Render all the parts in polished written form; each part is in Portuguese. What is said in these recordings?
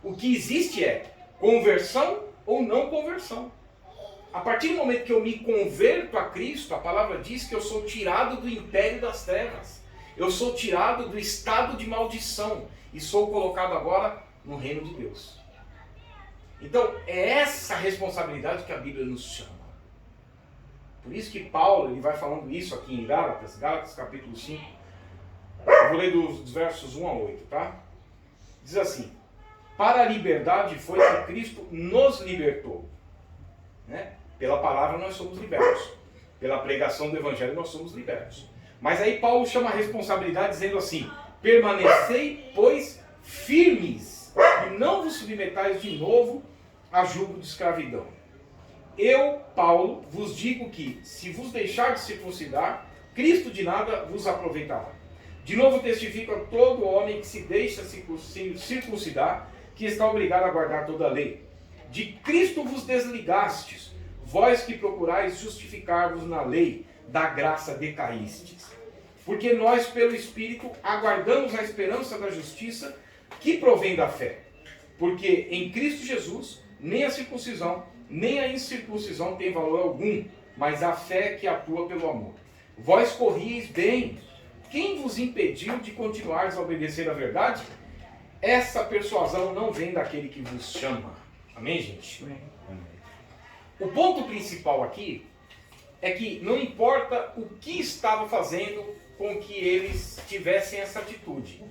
O que existe é conversão ou não conversão. A partir do momento que eu me converto a Cristo, a palavra diz que eu sou tirado do império das trevas. Eu sou tirado do estado de maldição e sou colocado agora no reino de Deus. Então, é essa responsabilidade que a Bíblia nos chama. Por isso que Paulo ele vai falando isso aqui em Gálatas, Gálatas capítulo 5. Eu vou ler dos versos 1 a 8, tá? Diz assim: para a liberdade foi que Cristo nos libertou. Né? Pela palavra nós somos libertos. Pela pregação do Evangelho nós somos libertos. Mas aí Paulo chama a responsabilidade dizendo assim: permanecei, pois, firmes, e não vos submetais de novo a jugo de escravidão. Eu, Paulo, vos digo que, se vos deixar de circuncidar, Cristo de nada vos aproveitará. De novo testifico a todo homem que se deixa circuncidar, que está obrigado a guardar toda a lei. De Cristo vos desligastes, vós que procurais justificar-vos na lei, da graça decaístes. Porque nós, pelo Espírito, aguardamos a esperança da justiça que provém da fé. Porque em Cristo Jesus, nem a circuncisão, nem a incircuncisão tem valor algum, mas a fé que atua pelo amor. Vós corrieis bem. Quem vos impediu de continuares a obedecer à verdade? Essa persuasão não vem daquele que vos chama. Amém, gente? Amém. O ponto principal aqui é que não importa o que estava fazendo com que eles tivessem essa atitude.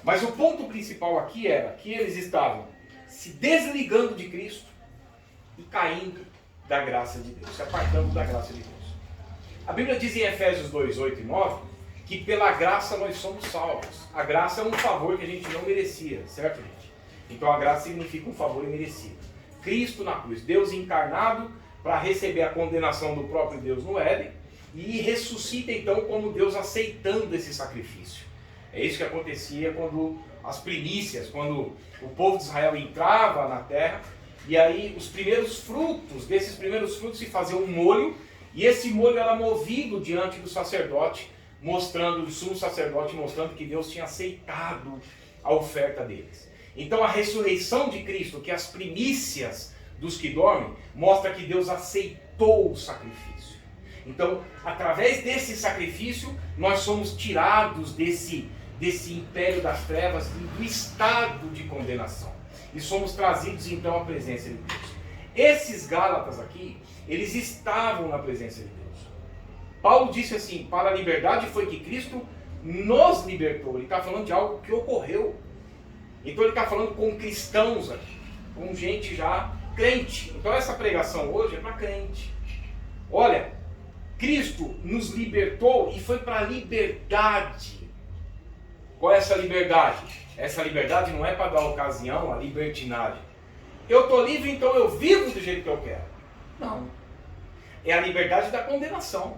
Mas o ponto principal aqui era que eles estavam se desligando de Cristo e caindo da graça de Deus, se apartando da graça de Deus. A Bíblia diz em Efésios 2, 8 e 9, que pela graça nós somos salvos. A graça é um favor que a gente não merecia, certo, gente? Então a graça significa um favor imerecido. Cristo na cruz, Deus encarnado para receber a condenação do próprio Deus no Éden, e ressuscita então como Deus aceitando esse sacrifício. É isso que acontecia quando as primícias, quando o povo de Israel entrava na terra, e aí os primeiros frutos, desses primeiros frutos se fazia um molho, e esse molho era movido diante do sacerdote, mostrando, o sumo sacerdote mostrando que Deus tinha aceitado a oferta deles. Então a ressurreição de Cristo, que é as primícias dos que dormem, mostra que Deus aceitou o sacrifício. Então, através desse sacrifício, nós somos tirados desse império das trevas, do estado de condenação. E somos trazidos então à presença de Deus. Esses Gálatas aqui, eles estavam na presença de Deus. Paulo disse assim: para a liberdade foi que Cristo nos libertou. Ele está falando de algo que ocorreu. Então ele está falando com cristãos aqui, com gente já crente. Então essa pregação hoje é para crente. Olha, Cristo nos libertou e foi para a liberdade. Qual é essa liberdade? Essa liberdade não é para dar ocasião à libertinagem. Eu estou livre, então eu vivo do jeito que eu quero. Não. É a liberdade da condenação.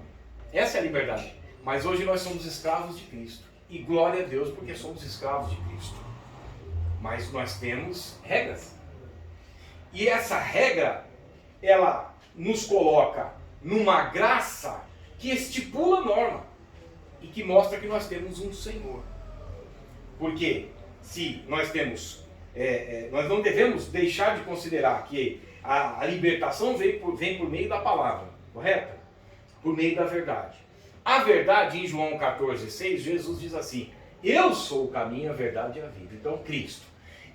Essa é a liberdade. Mas hoje nós somos escravos de Cristo. E glória a Deus porque somos escravos de Cristo. Mas nós temos regras. E essa regra, ela nos coloca numa graça que estipula a norma. E que mostra que nós temos um Senhor. Porque se nós temos, nós não devemos deixar de considerar que a libertação vem por meio da palavra, correto? Por meio da verdade. A verdade, em João 14,6, Jesus diz assim: eu sou o caminho, a verdade e a vida. Então, Cristo.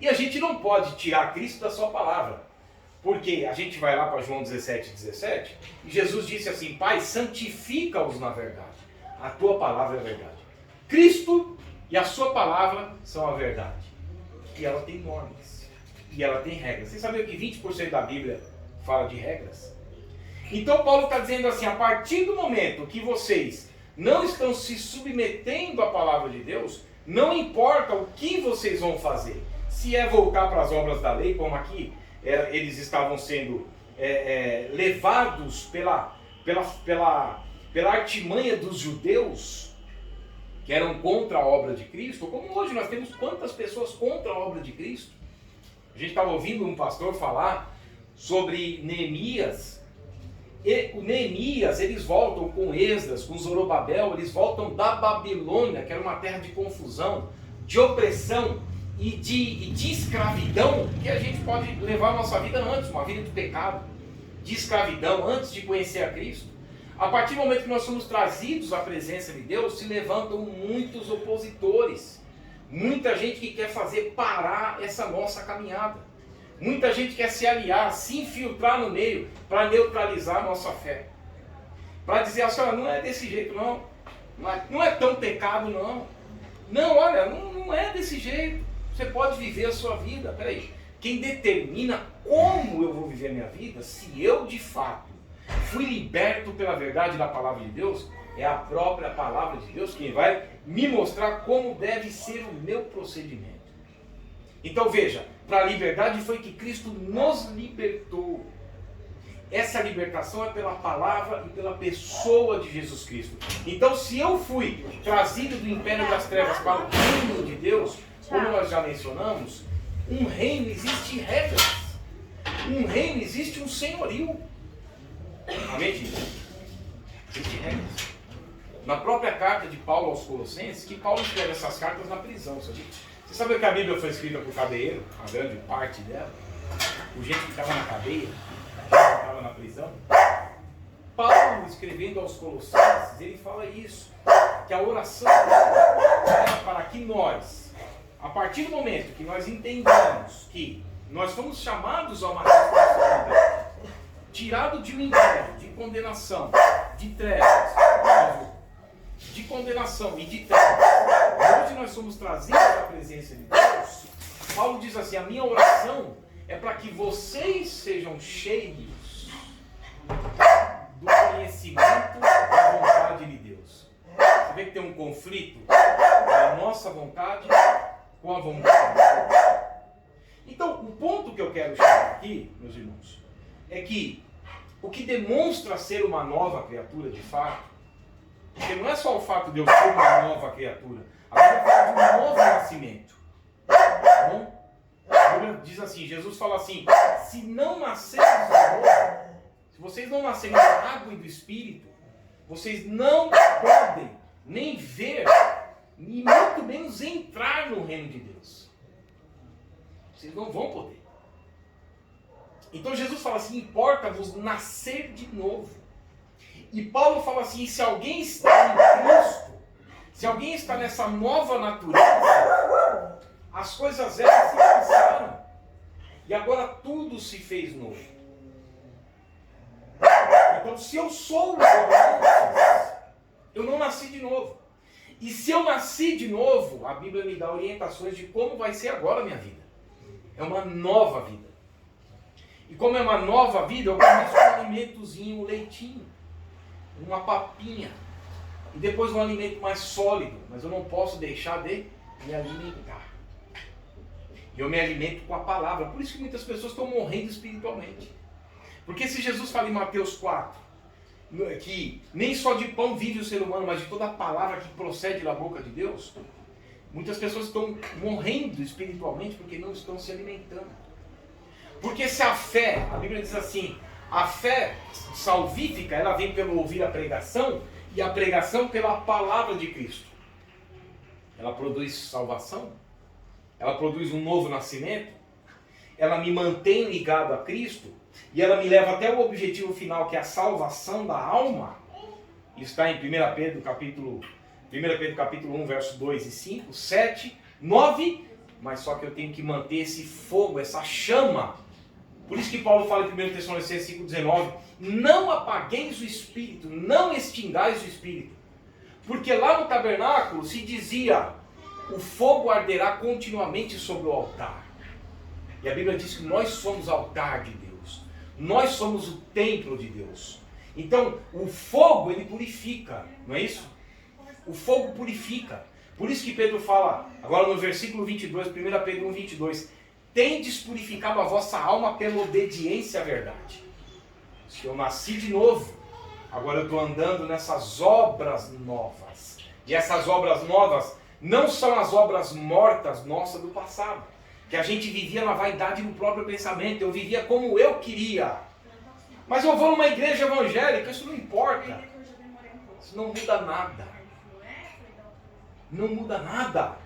E a gente não pode tirar Cristo da sua palavra. Porque a gente vai lá para João 17, e Jesus disse assim: Pai, santifica-os na verdade. A tua palavra é a verdade. Cristo e a sua palavra são a verdade. E ela tem normas. E ela tem regras. Você sabia que 20% da Bíblia fala de regras? Então Paulo está dizendo assim: a partir do momento que vocês não estão se submetendo à palavra de Deus, não importa o que vocês vão fazer. Se é voltar para as obras da lei, como aqui eles estavam sendo levados pela artimanha dos judeus, que eram contra a obra de Cristo, como hoje nós temos quantas pessoas contra a obra de Cristo. A gente estava ouvindo um pastor falar sobre Neemias. E o Neemias, eles voltam com Esdras, com Zorobabel, eles voltam da Babilônia, que era uma terra de confusão, de opressão, e de escravidão, que a gente pode levar a nossa vida antes, uma vida de pecado, de escravidão, antes de conhecer a Cristo. A partir do momento que nós somos trazidos à presença de Deus, se levantam muitos opositores. Muita gente que quer fazer parar essa nossa caminhada. Muita gente quer se aliar, se infiltrar no meio, para neutralizar a nossa fé. Para dizer assim, olha, não é desse jeito não. Não é tão pecado não. Não, olha, não é desse jeito. Você pode viver a sua vida. Peraí, quem determina como eu vou viver a minha vida, se eu de fato fui liberto pela verdade da palavra de Deus, é a própria palavra de Deus quem vai me mostrar como deve ser o meu procedimento. Então veja, para a liberdade foi que Cristo nos libertou. Essa libertação é pela palavra e pela pessoa de Jesus Cristo. Então se eu fui trazido do império das trevas para o reino de Deus, como nós já mencionamos, um reino existe regras. Um reino existe um senhorio. Amém, gente? Existe regras. Na própria carta de Paulo aos Colossenses, que Paulo escreve essas cartas na prisão, sabe? Você sabe que a Bíblia foi escrita por cadeiro, a grande parte dela, por gente que estava na cadeia, gente que estava na prisão. Paulo, escrevendo aos Colossenses, ele fala isso, que a oração era para que nós, a partir do momento que nós entendamos que nós fomos chamados a uma responsabilidade, tirado de um império, de condenação, de trevas, de condenação e de trevas, hoje nós somos trazidos à presença de Deus. Paulo diz assim, a minha oração é para que vocês sejam cheios do conhecimento da vontade de Deus. Você vê que tem um conflito da nossa vontade com a vontade de Deus. Então, o ponto que eu quero chegar aqui, meus irmãos, é que o que demonstra ser uma nova criatura de fato, porque não é só o fato de eu ser uma nova criatura, agora fala de um novo nascimento. Tá bom? A Bíblia diz assim, Jesus fala assim, se não nascerem de novo, se vocês não nascerem da água e do Espírito, vocês não podem nem ver, e muito menos entrar no reino de Deus. Vocês não vão poder. Então Jesus fala assim, importa-vos nascer de novo. E Paulo fala assim, se alguém está em Cristo, se alguém está nessa nova natureza, as coisas velhas se passaram. E agora tudo se fez novo. Então se eu sou o antes, eu não nasci de novo. E se eu nasci de novo, a Bíblia me dá orientações de como vai ser agora a minha vida. É uma nova vida. E como é uma nova vida, eu começo com um alimentozinho, um leitinho, uma papinha. E depois um alimento mais sólido. Mas eu não posso deixar de me alimentar. E eu me alimento com a palavra. Por isso que muitas pessoas estão morrendo espiritualmente. Porque se Jesus fala em Mateus 4, que nem só de pão vive o ser humano, mas de toda a palavra que procede da boca de Deus, muitas pessoas estão morrendo espiritualmente porque não estão se alimentando. Porque se a fé, a Bíblia diz assim, a fé salvífica, ela vem pelo ouvir a pregação, e a pregação pela palavra de Cristo. Ela produz salvação, ela produz um novo nascimento, ela me mantém ligado a Cristo, e ela me leva até o objetivo final, que é a salvação da alma. Isso está em 1 Pedro capítulo 1, verso 2 e 5, 7, 9, mas só que eu tenho que manter esse fogo, essa chama. Por isso que Paulo fala em 1 Tessalonicenses 5,19, não apagueis o Espírito, não extingais o Espírito. Porque lá no tabernáculo se dizia, o fogo arderá continuamente sobre o altar. E a Bíblia diz que nós somos altar de Deus. Nós somos o templo de Deus. Então, o fogo, ele purifica, não é isso? O fogo purifica. Por isso que Pedro fala, agora no versículo 22, 1 Pedro 1, 22, tendes purificado a vossa alma pela obediência à verdade. Se eu nasci de novo, agora eu estou andando nessas obras novas. E essas obras novas não são as obras mortas nossas do passado. Que a gente vivia na vaidade do próprio pensamento. Eu vivia como eu queria. Mas eu vou numa igreja evangélica, isso não importa. Isso não muda nada. Não muda nada.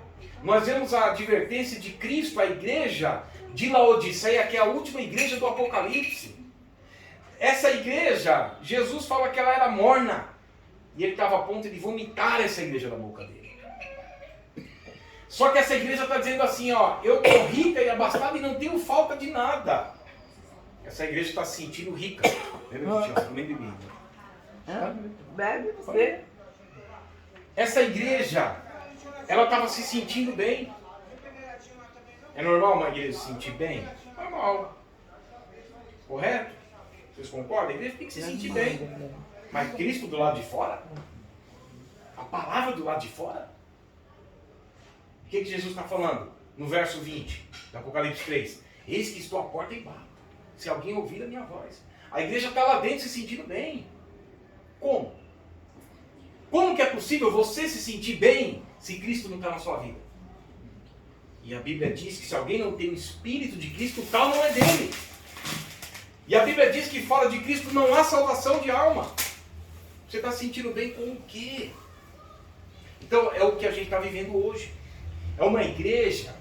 nós vemos a advertência de Cristo à igreja de Laodiceia, que é a última igreja do Apocalipse. Essa igreja, Jesus fala que ela era morna. E ele estava a ponto de vomitar essa igreja da boca dele. Só que essa igreja está dizendo assim, ó, eu estou rica e abastada e não tenho falta de nada. Essa igreja está se sentindo rica. Bebe você. Essa igreja, ela estava se sentindo bem. É normal uma igreja se sentir bem? Normal. Correto? Vocês concordam? A igreja tem que se sentir bem. Mas Cristo do lado de fora? A palavra do lado de fora? O que Jesus está falando? No verso 20, do Apocalipse 3. Eis que estou à porta e bato. Se alguém ouvir a minha voz. A igreja está lá dentro se sentindo bem. Como? Como que é possível você se sentir bem se Cristo não está na sua vida? E a Bíblia diz que se alguém não tem o Espírito de Cristo, tal não é dele. E a Bíblia diz que fora de Cristo não há salvação de alma. Você está se sentindo bem com o quê? Então é o que a gente está vivendo hoje. É uma igreja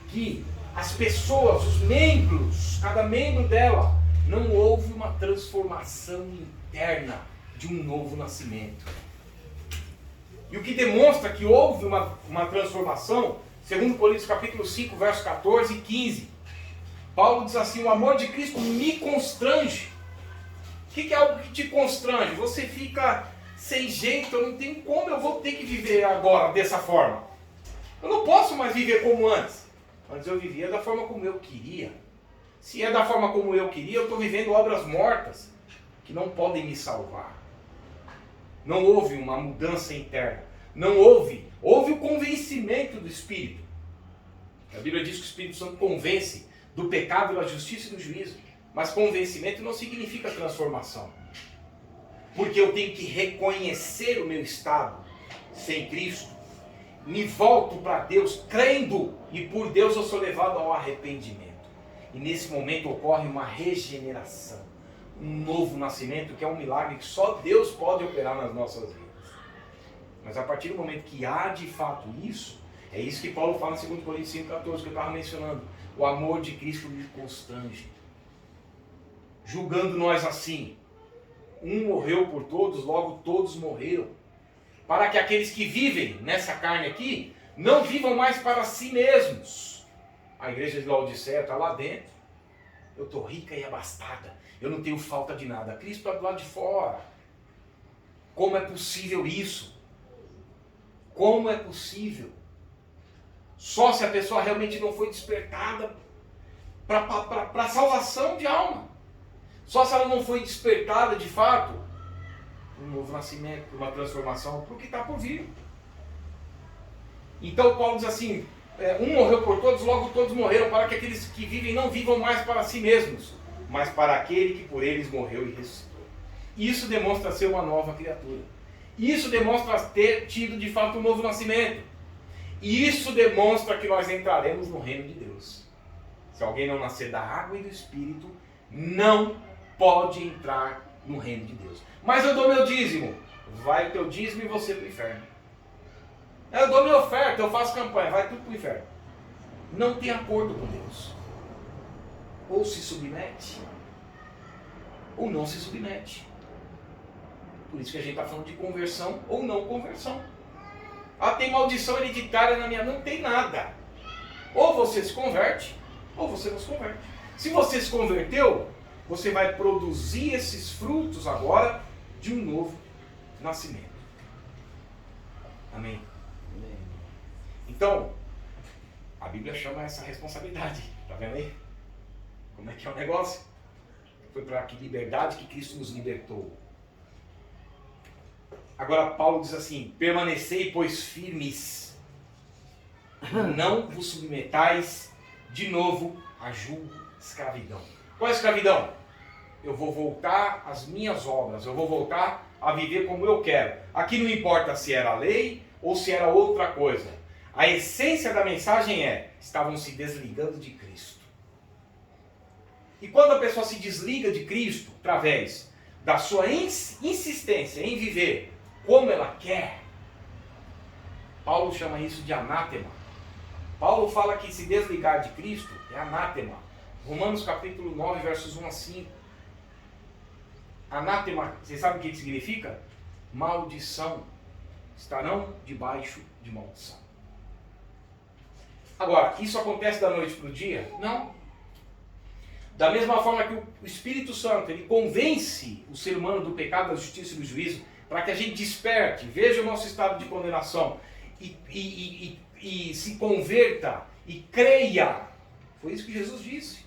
que as pessoas, os membros, cada membro dela, não houve uma transformação interna de um novo nascimento. E o que demonstra que houve uma transformação, segundo Coríntios capítulo 5, versos 14 e 15, Paulo diz assim, o amor de Cristo me constrange. O que é algo que te constrange? Você fica sem jeito, eu não tenho como eu vou ter que viver agora dessa forma. Eu não posso mais viver como antes. Antes eu vivia da forma como eu queria. Se é da forma como eu queria, eu estou vivendo obras mortas que não podem me salvar. Não houve uma mudança interna. Não houve o convencimento do Espírito. A Bíblia diz que o Espírito Santo convence do pecado, da justiça e do juízo. Mas convencimento não significa transformação. Porque eu tenho que reconhecer o meu estado sem Cristo. Me volto para Deus crendo e por Deus eu sou levado ao arrependimento. E nesse momento ocorre uma regeneração. Um novo nascimento que é um milagre que só Deus pode operar nas nossas vidas. Mas a partir do momento que há de fato isso, é isso que Paulo fala em 2 Coríntios 5,14, que eu estava mencionando. O amor de Cristo me constrange. Julgando nós assim, um morreu por todos, logo todos morreram. Para que aqueles que vivem nessa carne aqui, não vivam mais para si mesmos. A igreja de Laodiceia está lá dentro. Eu estou rica e abastada. Eu não tenho falta de nada. Cristo está do lado de fora. Como é possível isso? Como é possível? Só se a pessoa realmente não foi despertada para a salvação de alma. Só se ela não foi despertada de fato um novo nascimento, uma transformação, para o que está por vir. Então Paulo diz assim, um morreu por todos, logo todos morreram, para que aqueles que vivem não vivam mais para si mesmos, mas para aquele que por eles morreu e ressuscitou. Isso demonstra ser uma nova criatura. Isso demonstra ter tido de fato um novo nascimento. E isso demonstra que nós entraremos no reino de Deus. Se alguém não nascer da água e do Espírito, não pode entrar no reino de Deus. Mas eu dou meu dízimo. Vai o teu dízimo e você para o inferno. Eu dou minha oferta, eu faço campanha, vai tudo para o inferno. Não tem acordo com Deus. Ou se submete, ou não se submete. Por isso que a gente está falando de conversão ou não conversão. Ah, tem maldição hereditária na minha... Não tem nada. Ou você se converte, ou você não se converte. Se você se converteu, você vai produzir esses frutos agora de um novo nascimento. Amém? Amém. Então, a Bíblia chama essa responsabilidade. Está vendo aí? Como é que é o negócio? Foi para que liberdade que Cristo nos libertou. Agora Paulo diz assim, permanecei, pois, firmes. Não vos submetais de novo a julgo escravidão. Qual é a escravidão? Eu vou voltar às minhas obras, eu vou voltar a viver como eu quero. Aqui não importa se era lei ou se era outra coisa. A essência da mensagem é, estavam se desligando de Cristo. E quando a pessoa se desliga de Cristo, através da sua insistência em viver como ela quer, Paulo chama isso de anátema. Paulo fala que se desligar de Cristo é anátema. Romanos capítulo 9, versos 1 a 5. Anátema, vocês sabem o que significa? Maldição. Estarão debaixo de maldição. Agora, isso acontece da noite para o dia? Não. Da mesma forma que o Espírito Santo, ele convence o ser humano do pecado, da justiça e do juízo, para que a gente desperte, veja o nosso estado de condenação e se converta e creia. Foi isso que Jesus disse.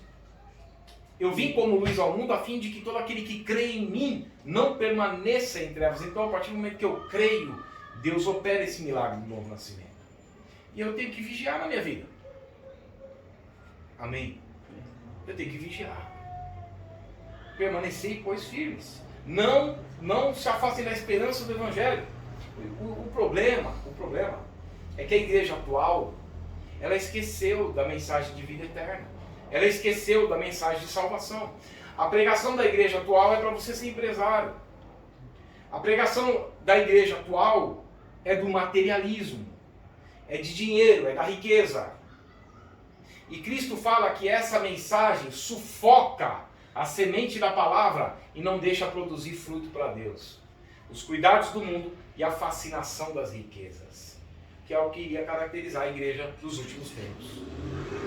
Eu vim como luz ao mundo a fim de que todo aquele que crê em mim não permaneça em trevas. Então, a partir do momento que eu creio, Deus opera esse milagre do novo nascimento. E eu tenho que vigiar na minha vida. Amém? Eu tenho que vigiar. Permanecei, pois, firmes. Não se afastem da esperança do Evangelho. O problema é que a igreja atual, ela esqueceu da mensagem de vida eterna. Ela esqueceu da mensagem de salvação. A pregação da igreja atual é para você ser empresário. A pregação da igreja atual é do materialismo. É de dinheiro, é da riqueza. E Cristo fala que essa mensagem sufoca a semente da palavra e não deixa produzir fruto para Deus. Os cuidados do mundo e a fascinação das riquezas, que é o que iria caracterizar a igreja dos últimos tempos.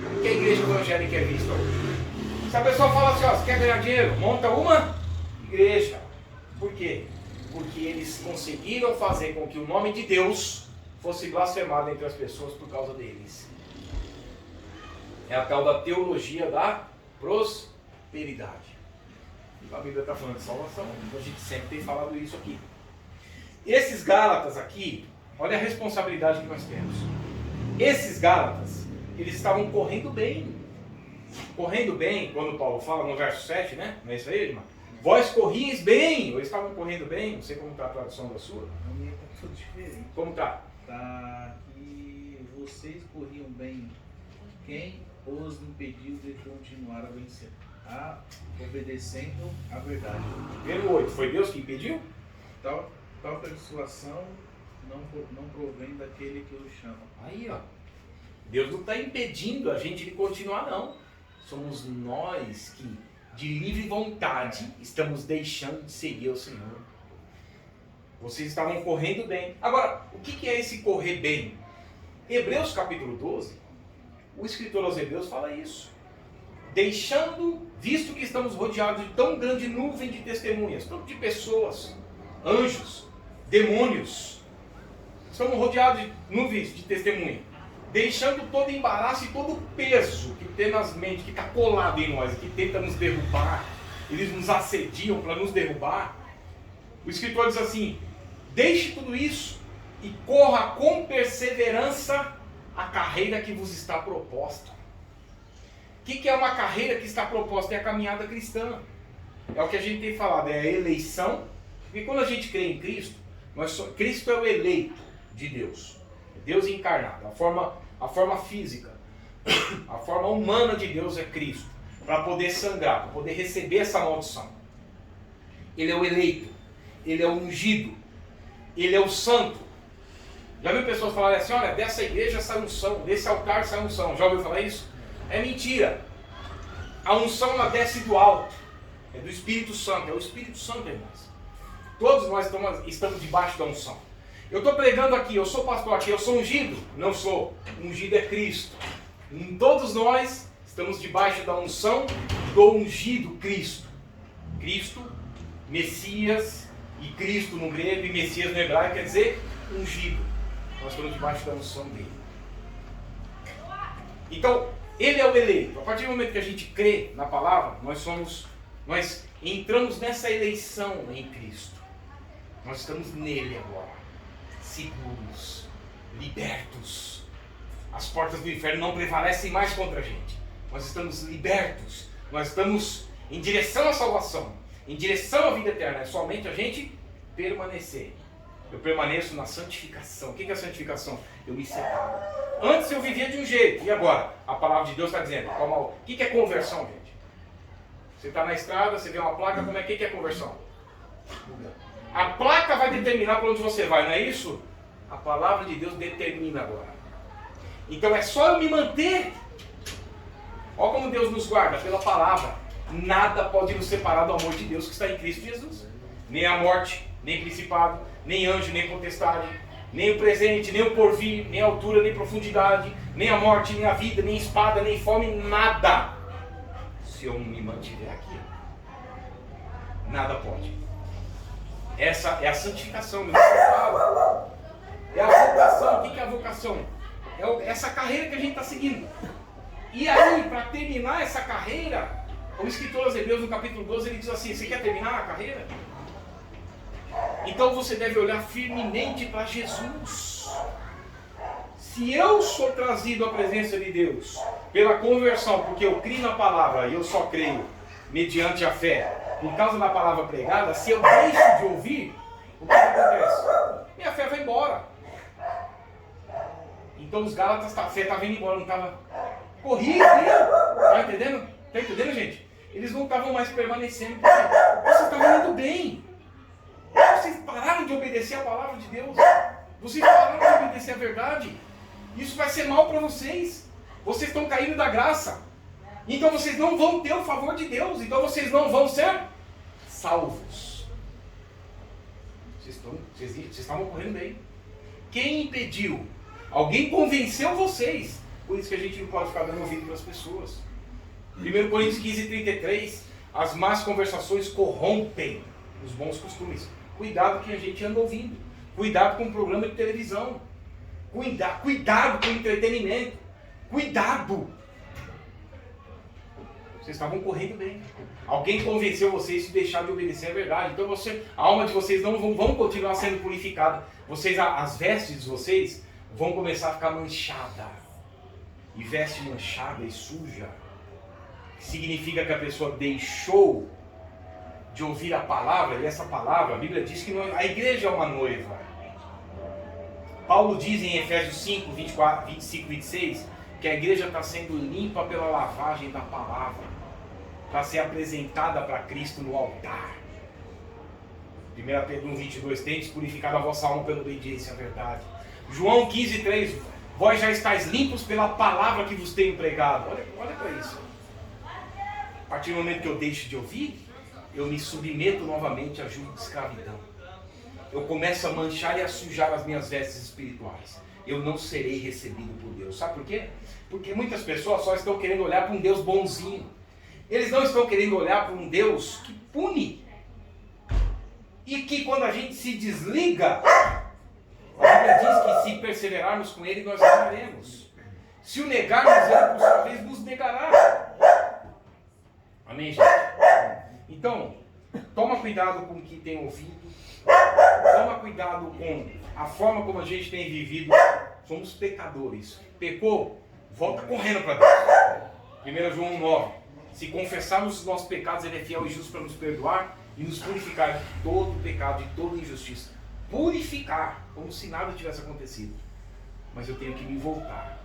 Como que a igreja evangélica é vista hoje? Se a pessoa fala assim, ó, você quer ganhar dinheiro? Monta uma igreja. Por quê? Porque eles conseguiram fazer com que o nome de Deus fosse blasfemado entre as pessoas por causa deles. É a tal da teologia da prosperidade. A Bíblia está falando de salvação, a gente sempre tem falado isso aqui. Esses Gálatas aqui, olha a responsabilidade que nós temos. Esses Gálatas, eles estavam correndo bem. Correndo bem, quando Paulo fala no verso 7, né? Não é isso aí, irmão? Vós corrieis bem, ou estavam correndo bem, não sei como está a tradução da sua. A minha está tudo diferente. Como está? Está que vocês corriam bem. Quem os impediu de continuar a vencer? Obedecendo a verdade. Verso 8, foi Deus que impediu? Tal persuasão não provém daquele que o chama. Aí, ó. Deus não está impedindo a gente de continuar, não. Somos nós que, de livre vontade, estamos deixando de seguir o Senhor. Vocês estavam correndo bem. Agora, o que é esse correr bem? Hebreus capítulo 12, o escritor aos Hebreus fala isso. Visto que estamos rodeados de tão grande nuvem de testemunhas, tanto de pessoas, anjos, demônios, estamos rodeados de nuvens de testemunha, deixando todo embaraço e todo o peso que tem nas mentes, que está colado em nós, que tenta nos derrubar, eles nos assediam para nos derrubar. O escritor diz assim: deixe tudo isso e corra com perseverança a carreira que vos está proposta. O que é uma carreira que está proposta? É a caminhada cristã. É o que a gente tem falado, é a eleição. Porque quando a gente crê em Cristo, Cristo é o eleito de Deus. Deus encarnado. A forma física, a forma humana de Deus é Cristo. Para poder sangrar, para poder receber essa maldição. Ele é o eleito. Ele é o ungido. Ele é o santo. Já viu pessoas falarem assim, olha, dessa igreja sai unção, desse altar sai unção. Já ouviu falar isso? É mentira. A unção ela desce do alto. É do Espírito Santo. É o Espírito Santo, irmãos. Todos nós estamos debaixo da unção. Eu estou pregando aqui, eu sou pastor aqui, eu sou ungido? Não sou. Ungido é Cristo. Todos nós estamos debaixo da unção do ungido Cristo. Cristo, Messias, e Cristo no grego e Messias no hebraico quer dizer ungido. Nós estamos debaixo da unção dele. Então, ele é o eleito. A partir do momento que a gente crê na palavra, nós entramos nessa eleição em Cristo. Nós estamos nele agora, seguros, libertos. As portas do inferno não prevalecem mais contra a gente. Nós estamos libertos. Nós estamos em direção à salvação, em direção à vida eterna. É somente a gente permanecer. Eu permaneço na santificação. O que é a santificação? Eu me separo. Antes eu vivia de um jeito, e agora? A palavra de Deus está dizendo. O que é conversão, gente? Você está na estrada, você vê uma placa, como é que é conversão? A placa vai determinar para onde você vai, não é isso? A palavra de Deus determina agora. Então é só eu me manter. Olha como Deus nos guarda, pela palavra. Nada pode nos separar do amor de Deus que está em Cristo Jesus. Nem a morte, nem principado, nem anjo, nem potestade, nem o presente, nem o porvir, nem a altura, nem profundidade, nem a morte, nem a vida, nem espada, nem fome, nada. Se eu me mantiver aqui, nada pode. Essa é a santificação, meu Deus. É a vocação. O que é a vocação? É essa carreira que a gente está seguindo. E aí, para terminar essa carreira, o escritor aos Hebreus, no capítulo 12, ele diz assim: você quer terminar a carreira? Então você deve olhar firmemente para Jesus. Se eu sou trazido à presença de Deus pela conversão, porque eu creio na palavra e eu só creio mediante a fé, por causa da palavra pregada, se eu deixo de ouvir, o que acontece? Minha fé vai embora. Então os Gálatas, a fé estava indo embora, não estava corrida. Está entendendo? Está entendendo, gente? Eles não estavam mais permanecendo, porque vocês estavam indo bem. Vocês pararam de obedecer a palavra de Deus. Vocês pararam de obedecer a verdade. Isso vai ser mal para vocês. Vocês estão caindo da graça. Então vocês não vão ter o favor de Deus. Então vocês não vão ser salvos. Vocês estavam correndo bem. Quem impediu? Alguém convenceu vocês. Por isso que a gente não pode ficar dando ouvido para as pessoas. 1 Coríntios 15:33. As más conversações corrompem os bons costumes. Cuidado que a gente anda ouvindo. Cuidado com o programa de televisão. Cuidado com o entretenimento. Cuidado. Vocês estavam correndo bem. Alguém convenceu vocês de deixar de obedecer a verdade. Então a alma de vocês não vão continuar sendo purificada. As vestes de vocês vão começar a ficar manchada. E veste manchada e suja significa que a pessoa deixou de ouvir a palavra. E essa palavra, a Bíblia diz que a igreja é uma noiva. Paulo diz em Efésios 5, 24, 25, 26 que a igreja está sendo limpa pela lavagem da palavra, para ser apresentada para Cristo no altar. 1 Pedro 1:22, tendes purificado a vossa alma pela obediência à verdade. João 15:3, vós já estáis limpos pela palavra que vos tenho pregado. Olha para isso. A partir do momento que eu deixo de ouvir, eu me submeto novamente a jugo de escravidão. Eu começo a manchar e a sujar as minhas vestes espirituais. Eu não serei recebido por Deus. Sabe por quê? Porque muitas pessoas só estão querendo olhar para um Deus bonzinho. Eles não estão querendo olhar para um Deus que pune. E que quando a gente se desliga, a Bíblia diz que se perseverarmos com Ele, nós ganharemos. Se o negarmos, Ele por sua vez nos negará. Amém, gente? Então, toma cuidado com o que tem ouvido. Toma cuidado com a forma como a gente tem vivido. Somos pecadores. Pecou? Volta correndo para Deus. 1 João 9. Se confessarmos os nossos pecados, Ele é fiel e justo para nos perdoar e nos purificar de todo pecado, de toda injustiça. Purificar, como se nada tivesse acontecido. Mas eu tenho que me voltar.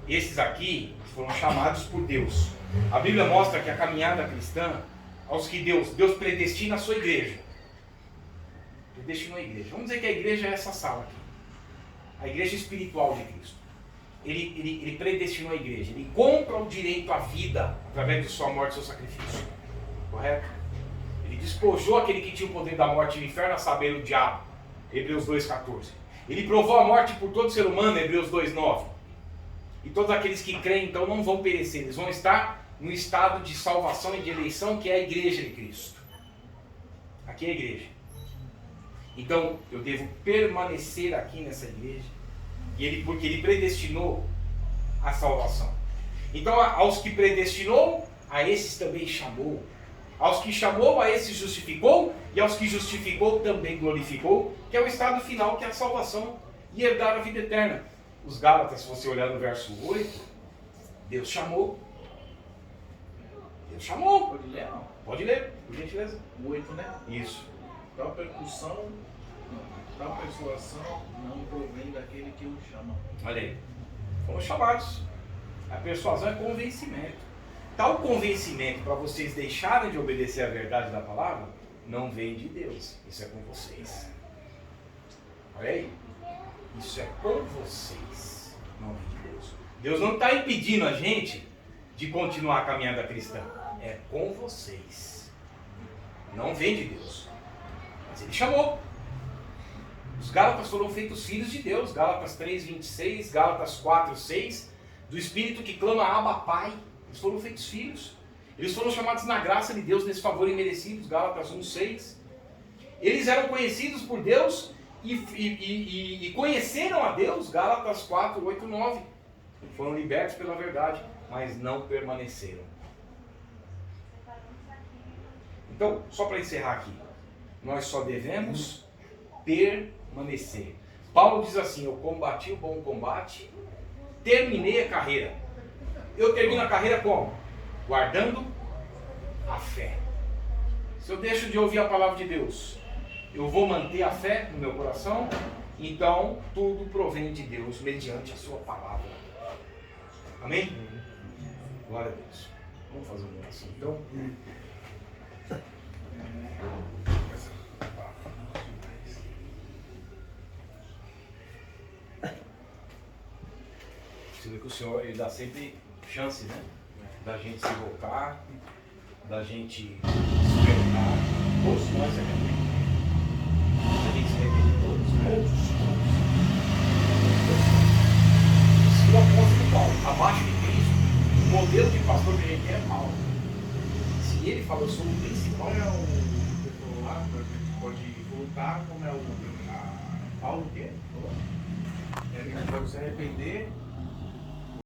Esses aqui foram chamados por Deus. A Bíblia mostra que a caminhada cristã, aos que Deus predestina a sua igreja. Predestinou a igreja. Vamos dizer que a igreja é essa sala aqui. A igreja espiritual de Cristo. Ele predestinou a igreja. Ele compra o direito à vida através de sua morte e seu sacrifício. Correto? Ele despojou aquele que tinha o poder da morte e do inferno, a saber, o diabo. Hebreus 2,14. Ele provou a morte por todo ser humano. Hebreus 2,9. E todos aqueles que creem, então, não vão perecer. Eles vão estar no estado de salvação e de eleição, que é a igreja de Cristo. Aqui é a igreja. Então, eu devo permanecer aqui nessa igreja, porque Ele predestinou a salvação. Então, aos que predestinou, a esses também chamou. Aos que chamou, a esses justificou, e aos que justificou também glorificou, que é o estado final, que é a salvação e herdar a vida eterna. Os Gálatas, se você olhar no verso 8, Deus chamou. Deus chamou. Pode ler, não? Pode ler, por gentileza. 8, né? Isso. Tal percussão, tal persuasão não provém daquele que o chama. Olha aí. Fomos chamados. A persuasão é convencimento. Tal convencimento para vocês deixarem de obedecer a verdade da palavra, não vem de Deus. Isso é com vocês. Olha aí. Isso é com vocês. Não vem de Deus. Deus não está impedindo a gente de continuar a caminhada cristã. É com vocês. Não vem de Deus. Mas Ele chamou. Os Gálatas foram feitos filhos de Deus. Gálatas 3:26, Gálatas 4:6. Do Espírito que clama Abba, Pai. Eles foram feitos filhos. Eles foram chamados na graça de Deus nesse favor imerecido. Gálatas 1:6. Eles eram conhecidos por Deus e conheceram a Deus. Gálatas 4:8-9. Foram libertos pela verdade, mas não permaneceram. Então, só para encerrar aqui, nós só devemos permanecer. Paulo diz assim: eu combati o bom combate, terminei a carreira. Eu termino a carreira como? Guardando a fé. Se eu deixo de ouvir a palavra de Deus, eu vou manter a fé no meu coração. Então, tudo provém de Deus mediante a sua palavra. Amém? Glória a Deus. Vamos fazer uma oração então. Você vê que o Senhor ele dá sempre chance, né? Da gente se voltar, da gente despertar. Todos nós se arrependemos. Da gente se arrepender todos. Se o apóstolo Paulo, abaixo de Cristo, o modelo de pastor que a gente é Paulo. Se ele fala, eu sou o principal. Qual é o pessoal lá, a gente pode voltar, como é o Paulo o quê? A gente pode se arrepender